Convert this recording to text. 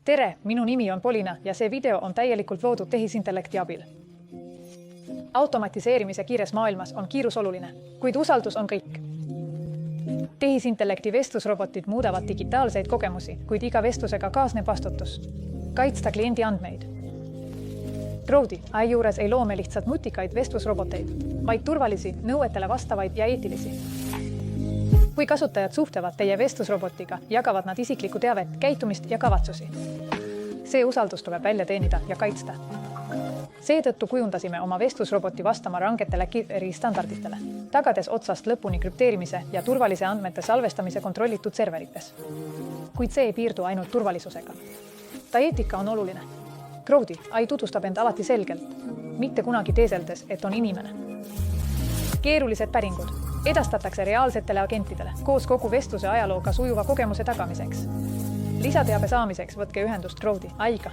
Tere, minu nimi on Polina ja see video on täielikult loodud tehisintellekti abil. Automatiseerimise kiires maailmas on kiirus oluline, kuid usaldus on kõik. Tehisintellekti vestlusrobotid muudavad digitaalseid kogemusi, kuid iga vestlusega kaasneb vastutus. Kaitsta kliendi andmeid. Crowdy AI juures ei loome lihtsalt nutikaid vestlusroboteid, vaid turvalisi, nõuetele vastavaid ja eetilisi. Kui kasutajad suhtlevad teie vestlusrobotiga, jagavad nad isiklikku teavet, käitumist ja kavatsusi. See usaldus tuleb välja teenida ja kaitsta. Seetõttu kujundasime oma vestlusroboti vastama rangetele standarditele, tagades otsast lõpuni krüpteerimise ja turvalise andmete salvestamise kontrollitud serverites. Kuid see ei piirdu ainult turvalisusega. Ta eetika on oluline. Crowdy AI tutvustab end alati selgelt, mitte kunagi teeseldes, et on inimene. Keerulised päringud edastatakse reaalsetele agentidele koos kogu vestluse ajalooga sujuva kogemuse tagamiseks. Lisateabe saamiseks võtke ühendust Crowdy AI-ga.